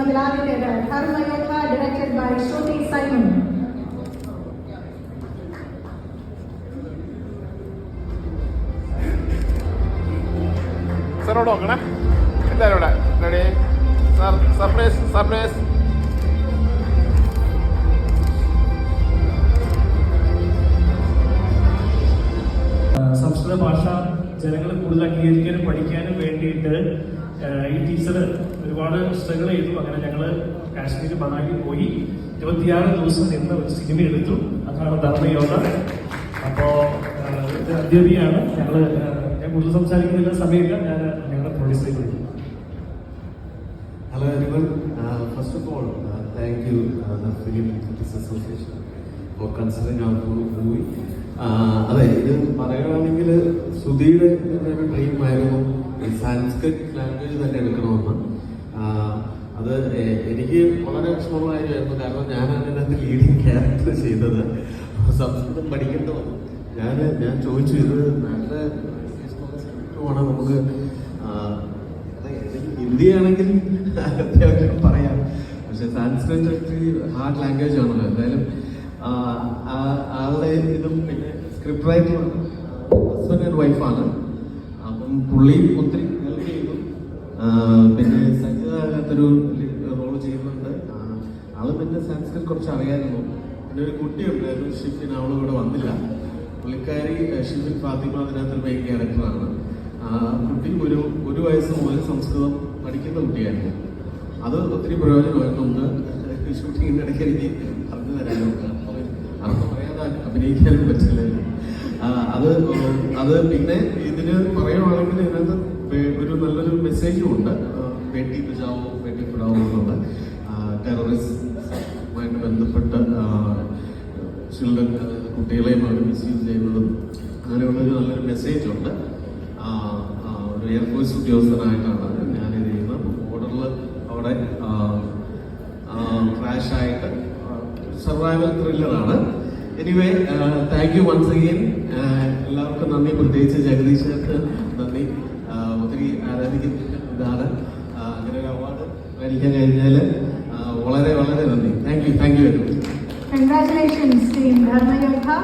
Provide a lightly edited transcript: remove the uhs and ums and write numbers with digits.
ചിത്രത്തിൽ ആദ്യത്തേത് ധർമ്മയോദ്ധ, directed by Shruti Simon. സാറോട് നോക്കണേ, എല്ലാവരും ഇവിടെ റെഡി. Surprise surprise. സംസ്കൃത ഭാഷ ജനങ്ങൾ കൂടുതൽ അംഗീകരിക്കാനും പഠിക്കാനും വേണ്ടിയിട്ട് ഈ ടീച്ചർ ഒരുപാട് സ്ട്രഗിൾ ചെയ്തു. അങ്ങനെ ഞങ്ങൾ കാശ്മീർ മണാലി പോയി 26 ദിവസം നിന്ന് ഒരു സിനിമ എടുത്തു. അതാണ് ധർമ്മയോദ്ധ. അപ്പോൾ അധ്യാപികയാണ് ഞാൻ കൂടുതൽ സംസാരിക്കുന്നില്ല, സമയമില്ല. ഞാൻ ഞങ്ങളുടെ പ്രൊഡ്യൂസറെ വിളിക്കും. Hello everyone. First of all, thank you the Film Critics Association for considering our movie. അതെ, ഇത് പറയുകയാണെങ്കിൽ സുധിയുടെ ഒരു ഡ്രീം ആയിരുന്നു ഈ സാൻസ്ക്രിറ്റ് ലാംഗ്വേജ് തന്നെ എടുക്കണമെന്ന്. അത് എനിക്ക് വളരെ വിഷമമുള്ള കാര്യമായിരുന്നു. കാരണം ഞാനാണ് ഇതിനകത്ത് ലീഡിങ് ക്യാരക്ടർ ചെയ്തത്. സംസ്കൃതം പഠിക്കേണ്ടി വന്നു. ഞാൻ ചോദിച്ചു, ഇത് നല്ല ആണ് നമുക്ക് ഹിന്ദിയാണെങ്കിൽ അത്യാവശ്യം പറയാം, പക്ഷെ സാൻസ്ക്രിറ്റ് ആക്ച്വലി ഹാർഡ് ലാംഗ്വേജ് ആണല്ലോ. എന്തായാലും ആളുടെ ഇതും പിന്നെ സ്ക്രിപ്റ്റ് റൈറ്റർ ഹസ്ബൻഡ് ആൻഡ് വൈഫാണ്. അപ്പം പുള്ളി ഒത്തിരി ഹെൽപ്പ് ചെയ്തു. പിന്നെ സജിതാകത്തൊരു റോള് ചെയ്യുന്നുണ്ട്. ആള് പിന്നെ സാൻസ്ക്രിറ്റ് കുറച്ച് അറിയാമായിരുന്നു. പിന്നെ ഒരു കുട്ടിയുണ്ടായിരുന്നു ഷിഫിൻ, അവളും ഇവിടെ വന്നില്ല. പുള്ളിക്കാരി ഷിഫിൻ ഫാത്തിമ അതിനകത്തൊരു മെയിൻ ക്യാരക്ടറാണ്. കുട്ടി ഒരു വയസ്സ് മുതൽ സംസ്കൃതം പഠിക്കുന്ന കുട്ടിയായിരുന്നു. അത് ഒത്തിരി പ്രയോജനമായിരുന്നു. ഒന്ന് ഷൂട്ടിങ്ങിൻ്റെ ഇടയ്ക്ക് എനിക്ക് പറഞ്ഞു തരാനും അർത്ഥം പറയാതെ അഭിനയിക്കാനും പറ്റില്ലല്ലോ. അത് പിന്നെ ഇതിന് പറയുവാണെങ്കിൽ ഇതിനകത്ത് ഒരു നല്ലൊരു മെസ്സേജും ഉണ്ട്. ബേട്ടി ബച്ചാവോ ബേട്ടി പഠാവോ എന്നുള്ള ടെററിസവുമായിട്ട് ബന്ധപ്പെട്ട് ചിൽഡ്രൻ കുട്ടികളെയും അവർ മിസ്യൂസ് ചെയ്യുന്നതും അങ്ങനെയുള്ളൊരു നല്ലൊരു മെസ്സേജുണ്ട്. ഒരു എയർഫോഴ്സ് ഉദ്യോഗസ്ഥനായിട്ടാണ് ഞാനിത് ചെയ്യുന്നത്. ബോർഡറിൽ അവിടെ ക്രാഷായിട്ട് സർവൈവൽ ത്രില്ലറാണ്. Anyway, thank you once again. എല്ലാവർക്കും നന്ദി, പ്രത്യേകിച്ച് ജഗദീശർക്ക് നന്ദി. ഒത്തിരി ആരാധിക്കുന്ന ഇതാണ്. അങ്ങനെ ഒരു അവാർഡ് മേടിക്കാൻ കഴിഞ്ഞാൽ വളരെ വളരെ നന്ദി. Thank you very much. Congratulations, team Dharmayodha.